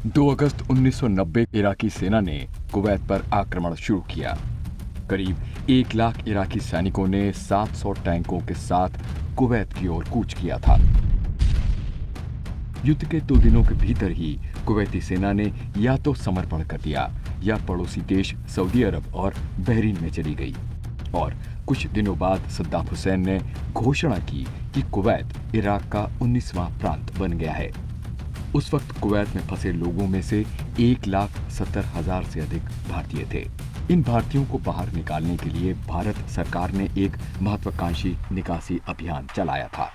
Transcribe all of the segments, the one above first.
2 अगस्त 1990 इराकी सेना ने कुवैत पर आक्रमण शुरू किया। करीब 1 लाख इराकी सैनिकों ने 700 टैंकों के साथ कुवैत की ओर कूच किया था। युद्ध के 2 दिनों के भीतर ही कुवैती सेना ने या तो समर्पण कर दिया या पड़ोसी देश सऊदी अरब और बहरीन में चली गई। और कुछ दिनों बाद सद्दाम हुसैन ने घोषणा की कि कुवैत इराक का 19वां प्रांत बन गया है। उस वक्त कुवैत में फंसे लोगों में से 1,70,000 से अधिक भारतीय थे। इन भारतीयों को बाहर निकालने के लिए भारत सरकार ने एक महत्वाकांक्षी निकासी अभियान चलाया था।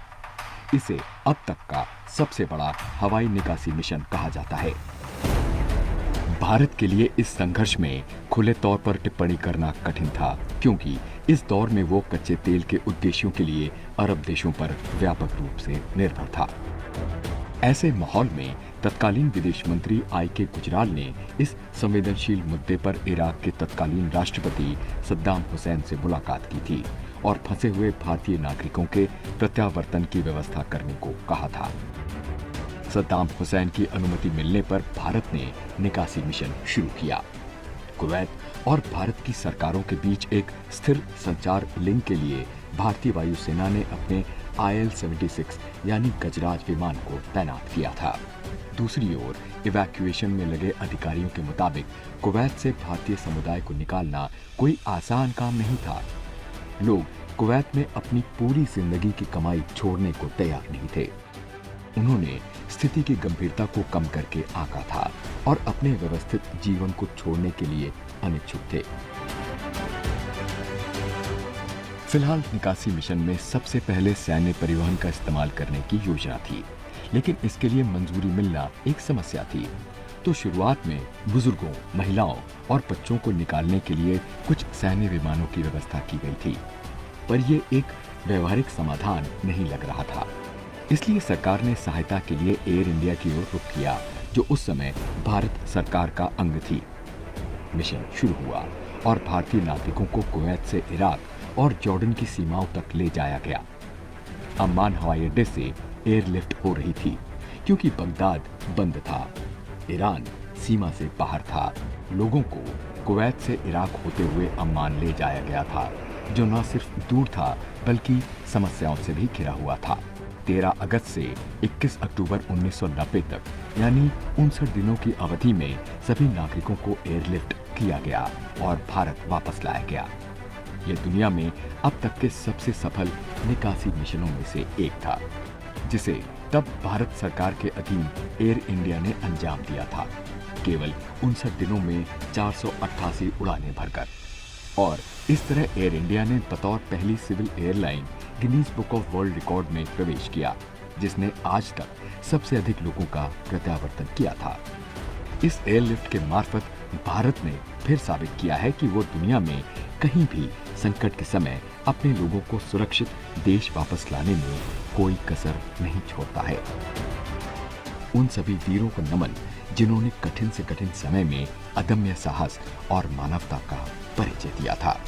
इसे अब तक का सबसे बड़ा हवाई निकासी मिशन कहा जाता है। भारत के लिए इस संघर्ष में खुले तौर पर टिप्पणी करना कठिन था, क्योंकि इस दौर में वो कच्चे तेल के उद्देश्यों के लिए अरब देशों पर व्यापक रूप से निर्भर था। ऐसे माहौल में तत्कालीन विदेश मंत्री I.K. गुजराल ने इस संवेदनशील मुद्दे पर इराक के तत्कालीन राष्ट्रपति सद्दाम हुसैन से मुलाकात की थी और फंसे हुए भारतीय नागरिकों के प्रत्यावर्तन की व्यवस्था करने को कहा था। सद्दाम हुसैन की अनुमति मिलने पर भारत ने निकासी मिशन शुरू किया। कुवैत और भारत की सरकारों के बीच एक स्थिर संचार लिंक के लिए भारतीय वायुसेना ने अपने IL-76 यानी गजराज विमान को तैनात किया था। दूसरी ओर इवैक्यूएशन में लगे अधिकारियों के मुताबिक कुवैत से भारतीय समुदाय को निकालना कोई आसान काम नहीं था। लोग कुवैत में अपनी पूरी जिंदगी की कमाई छोड़ने को तैयार नहीं थे। उन्होंने स्थिति की गंभीरता को कम करके आंका था और अपने व्यवस्थित जीवन को छोड़ने के लिए अनिच्छुक थे। फिलहाल निकासी मिशन में सबसे पहले सैन्य परिवहन का इस्तेमाल करने की योजना थी, लेकिन इसके लिए मंजूरी मिलना एक समस्या थी। तो शुरुआत में बुजुर्गों, महिलाओं और बच्चों को निकालने के लिए कुछ सैन्य विमानों की व्यवस्था की गई थी, पर यह एक व्यवहारिक समाधान नहीं लग रहा था। इसलिए सरकार ने सहायता के लिए एयर इंडिया की ओर रुख किया, जो उस समय भारत सरकार का अंग थी। मिशन शुरू हुआ और भारतीय नागरिकों को कुवैत से इराक और जॉर्डन की सीमाओं तक ले जाया गया। अम्मान हवाई अड्डे से एयरलिफ्ट हो रही थी, क्योंकि बगदाद बंद था। ईरान सीमा से बाहर था। लोगों को कुवैत से इराक होते हुए अम्मान ले जाया गया था, जो न सिर्फ दूर था बल्कि समस्याओं से भी घिरा हुआ था। 13 अगस्त से 21 अक्टूबर 1990 तक यानी 59 दिनों की अवधि में सभी नागरिकों को एयरलिफ्ट किया गया और भारत वापस लाया गया। यह दुनिया में अब तक के सबसे सफल निकासी मिशनों में से एक था, जिसे तब भारत सरकार के अधीन एयर इंडिया ने अंजाम दिया था, केवल 59 दिनों में 488 उड़ानें भरकर। और इस तरह एयर इंडिया ने बतौर पहली civil airline Guinness book of world record में प्रवेश किया, जिसने आज तक सबसे अधिक लोगों का प्रत्यावर्तन किया था। इस एयरलिफ्ट के मार्फत भारत ने फिर साबित किया है कि वो दुनिया में कहीं भी संकट के समय अपने लोगों को सुरक्षित देश वापस लाने में कोई कसर नहीं छोड़ता है। उन सभी वीरों को नमन, जिन्होंने कठिन से कठिन समय में अदम्य साहस और मानवता का परिचय दिया था।